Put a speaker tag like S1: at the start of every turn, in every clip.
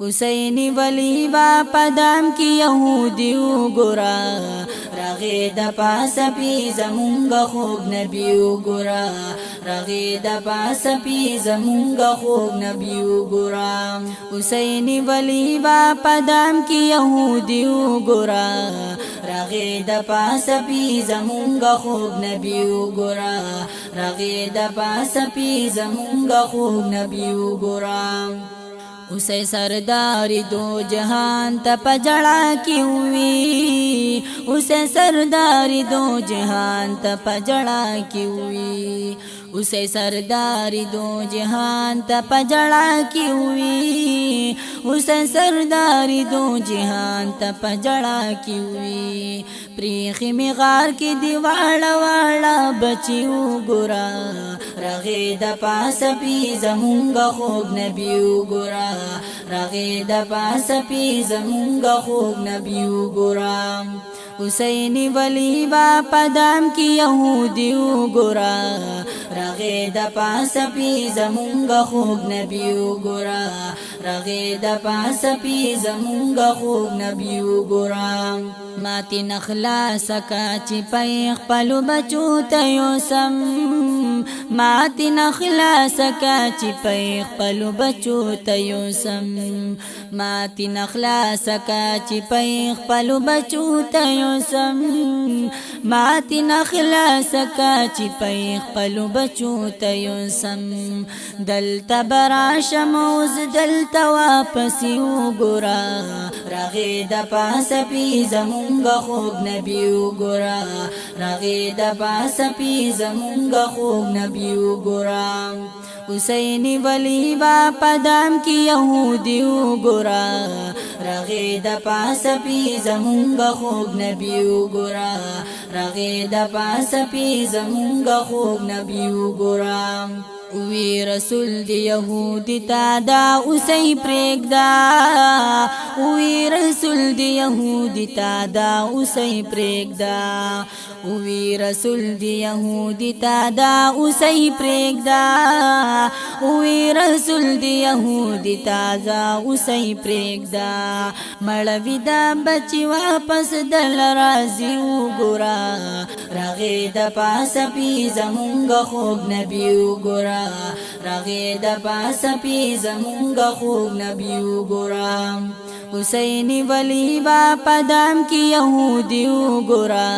S1: حسینی ولی با پدام کی یهودی وګورا راغې د پاسه پی زمونږ خوب نبی وګورا راغې د پاسه پی زمونږ خوب نبی وګورا حسینی ولی با پدام کی یهودی وګورا راغې د پاسه پی زمونږ خوب نبی وګورا راغې د پاسه پی زمونږ خوب نبی وګورا اسے سرداری دو جہان تا پجڑا کی ہوئی اسے سرداری دو جہان تا پجڑا کی ہوئی اسے سرداری دو جہان تا پجڑا کی ہوئی اسے سرداری دو جہان تا پجڑا کی ہوئی پریخی می غار کی دیوالا والا بچی وګورا راغې د پاسه پی زمونږ خوب نبی وګورا راغې د پاسه پی زمونږ خوب نبی وګورا حسینی ولی با پدام کی یهودی وګورا راغې د پاسه پی زمونږ خوب نبی وګورا راغې د پاسه پی زمونږ خوب نبی وګورا ماتی نخلا سکا چی پیخ پلو بچو تیوسم ماتی نخلا سکا چی پیخ پلو بچو تیوسم ماتی نخلا سکا چی پیخ پلو بچو تیوسم ماتی نخلا سکا چی پیخ پلو بچو تیوسم دلتا براشم اوز دلتا واپسی وګورا راغې د پاسه پی زمونږ خوب نبی وګورا راغې د پاسه پی زمونږ خوب نبی وګورا حسینی ولی با پدام کی یهودی وګورا راغې د پاسه پی زمونږ خوب نبی وګورا راغې د پاسه پی زمونږ خوب نبی وګورا وی رسول دی یهودی تا دا اوسې پرېږدا وی رسول دی یهودی تا دا اوسې پرېږدا وی رسول دی یهودی تا دا اوسې پرېږدا وی رسول دی یهودی تا دا اوسې پرېږدا مړوي دا بچي واپس دل راځي وګورا راغې د پاسه پی زمونږ خوب نبی وګورا راغې د پاسه پی زمونږ خوب نبی وګورا حسینی ولی با پدام کی یهودی وګورا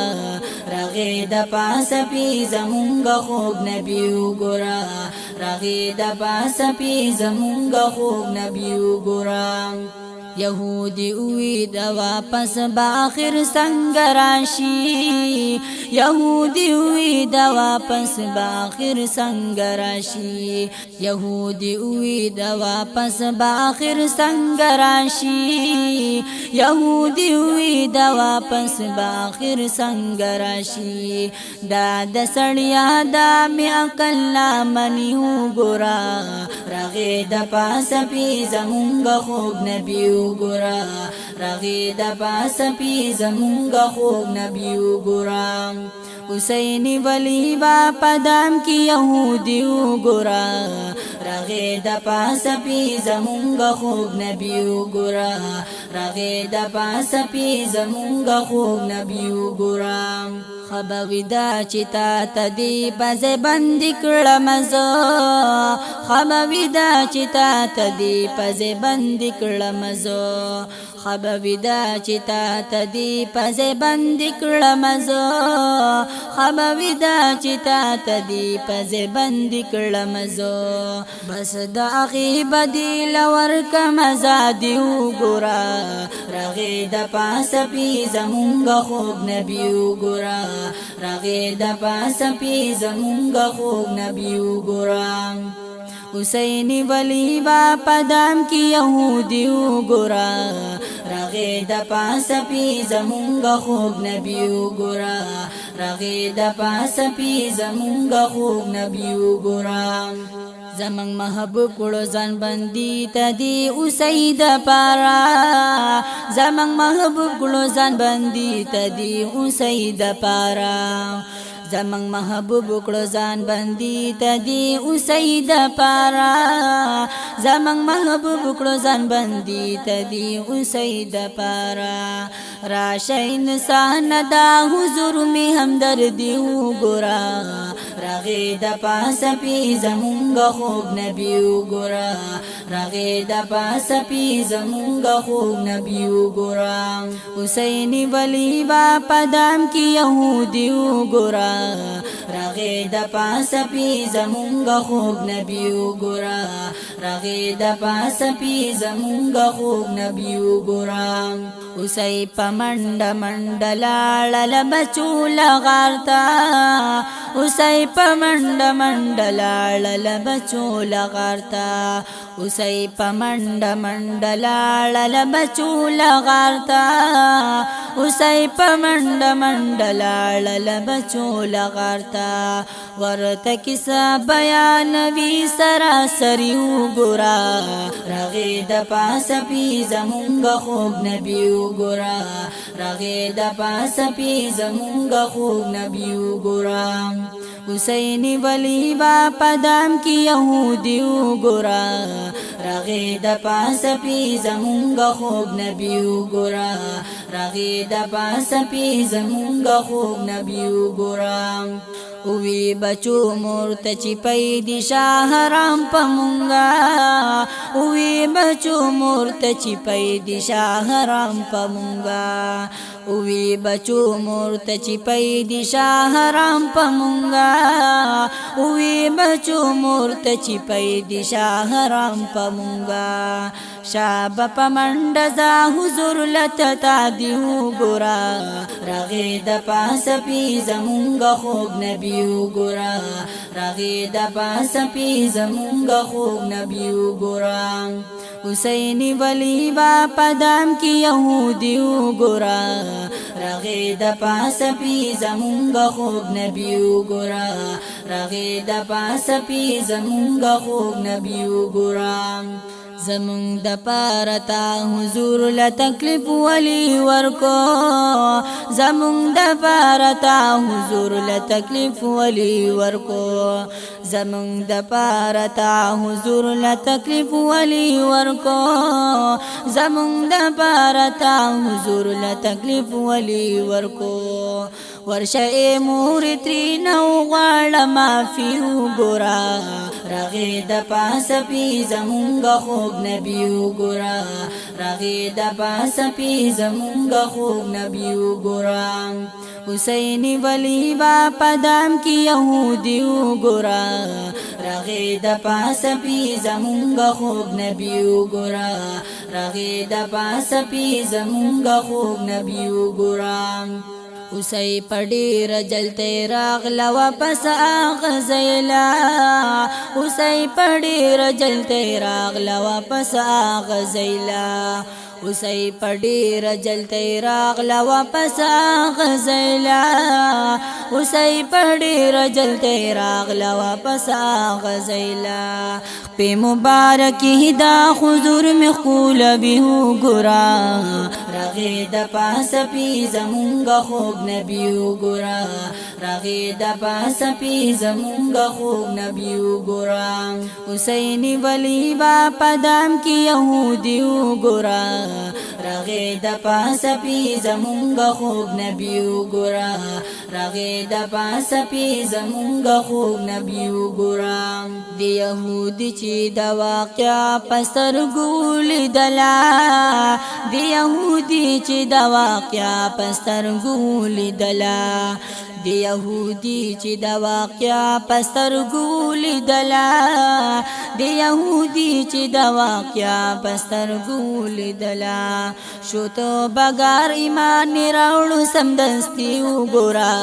S1: راغې د پاسه پی زمونږ خوب نبی وګورا راغې د پاسه پی زمونږ خوب نبی وګورا یهودی اوی دا واپس باخر سنگ راشی یهودی اوی دا واپس باخر سنگ راشی یهودی اوی دا واپس باخر سنگ راشی یهودی اوی دا واپس باخر سنگ راشی دا د سړیا دا می عقل منی وګورا راغې د پاسه پی زمونږ خوب نبی وګورا راغې د پاسه پی زمونږ خوب نبی وګورا حسینی ولی با پدام کی یهودی وګورا راغې د پاسه پی زمونږ خوب نبی وګورا راغې د پاسه پی زمونږ خوب نبی وګورا خبوی دا چتا تدی پزه بندی کړم زه خبوی دا چتا تدی پزه بندی کړم زه خبوی دا چتا تدی پزه بندی کړم زه خبوی دا چتا تدی پزه بندی کړم زه بس د اخی بدی لور کم زادی وګورا راغې د پاسه پی زمونږ خوب نبی وګورا راغې د پاسه پی زمونږ خوب نبی وګورا حسینی ولی با پدام کی یهودی وګورا راغې د پاسه پی زمونږ خوب نبی وګورا راغې د پاسه پی زمونږ خوب نبی وګورا زمنګ محبوب کړو ځان بندي تدي اوسید پارا زمنګ محبوب کړو ځان بندي تدي اوسید پارا زمنګ محبوب کړو ځان بندي تدي اوسید پارا زمنګ محبوب کړو ځان بندي تدي اوسید پارا راشه انسان دا حضور می همدردی وګورا راغې د پاسه پی زمونږ خوب نبی وګورا راغې د پاسه پی زمونږ خوب نبی وګورا حسینی ولی با پدام کی یهودی وګورا راغې د پاسه پی زمونږ خوب نبی وګورا راغې د پاسه پی زمونږ خوب نبی وګورا اوسای پمنډ منډلاړل بچو لغارتا اوسای پمنډ منډلاړل بچو لغارتا اوسای پمنډ منډلاړل بچو لغارتا اوسای پمنډ منډلاړل بچو لغارتا ورته کیسه بیان وی سراسری وګورا راغې د پاسه پی زمونږ خوب نبی وګورا راغې د پاسه پی زمونږ خوب نبی وګورا حسینی ولی با پدام کی یهودی وګورا راغې د پاسه پی زمونږ خوب نبی وګورا راغې د پاسه پی زمونږ خوب نبی وګورا وی بچو مورته چې پیدا شهرام پمونګا وی بچو مورته چې پیدا شهرام پمونګا وی بچو مورته چې پیدا شهرام پمونګا وی بچو مورته چې پیدا شهرام پمونګا شاب پمنډ ز حضور لته دی وګورا راغې د پاسه پی زمونږ خوب نبی وګورا راغې د پاسه پی زمونږ خوب نبی وګورا حسینی ولی با پدام کی یهودی وګورا راغې د پاسه پی زمونږ خوب نبی وګورا راغې د پاسه پی زمونږ خوب نبی وګورا زمونږ د پارتا حضور له تکلیف ولی ورکو زمونږ د پارتا حضور له تکلیف ولی ورکو زمونږ د پارتا حضور له تکلیف ولی ورکو زمونږ د پارتا حضور له تکلیف ولی ورکو ورشه مور تری نو غواړه معافي وګورا راغې د پاسه پی زمونږ خوب نبی وګورا راغې د پاسه پی زمونږ خوب نبی وګورا حسینی ولی با پدام کی یهودی وګورا راغې د پاسه پی زمونږ خوب نبی وګورا راغې د پاسه پی زمونږ خوب نبی وګورا اوسای پډیر جلته راغلا واپس اغزیلا اوسای پډیر جلته راغلا واپس اغزیلا اوسای پډیر جلته راغلا واپس اغزیلا اوسای پډیر جلته راغلا واپس اغزیلا په مبارک هدا حضور مخول به ګرا راغې د پاسه پی زمونږ خوب نبی وګورا راغې د پاسه پی زمونږ خوب نبی وګورا حسینی ولی با پدام کی یهودی وګورا راغې د پاسه پی زمونږ خوب نبی وګورا راغې د پاسه پی زمونږ خوب نبی وګورا دی یهودی چې د واقعا پستر ګول دلا دی یهودی چې د واقعا پستر ګول دلا دی یهودی چې د واقعا پستر ګول دلا دی یهودی چې د واقعا پستر ګول دلا شو تو بغار ایمان راوړو سمدستی وګورا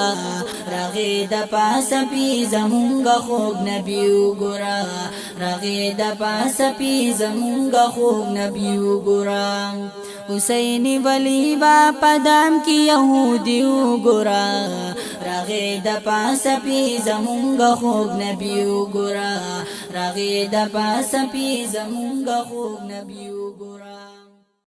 S1: راغې د پاسه پی زمونږ خوب نبی وګورا راغې د پاسه پی زمونږ خوب نبی وګورا حسینی ولی با پدام کی یهودی وګورا راغې د پاسه پی زمونږ خوب نبی وګورا راغې د پاسه پی زمونږ خوب نبی وګورا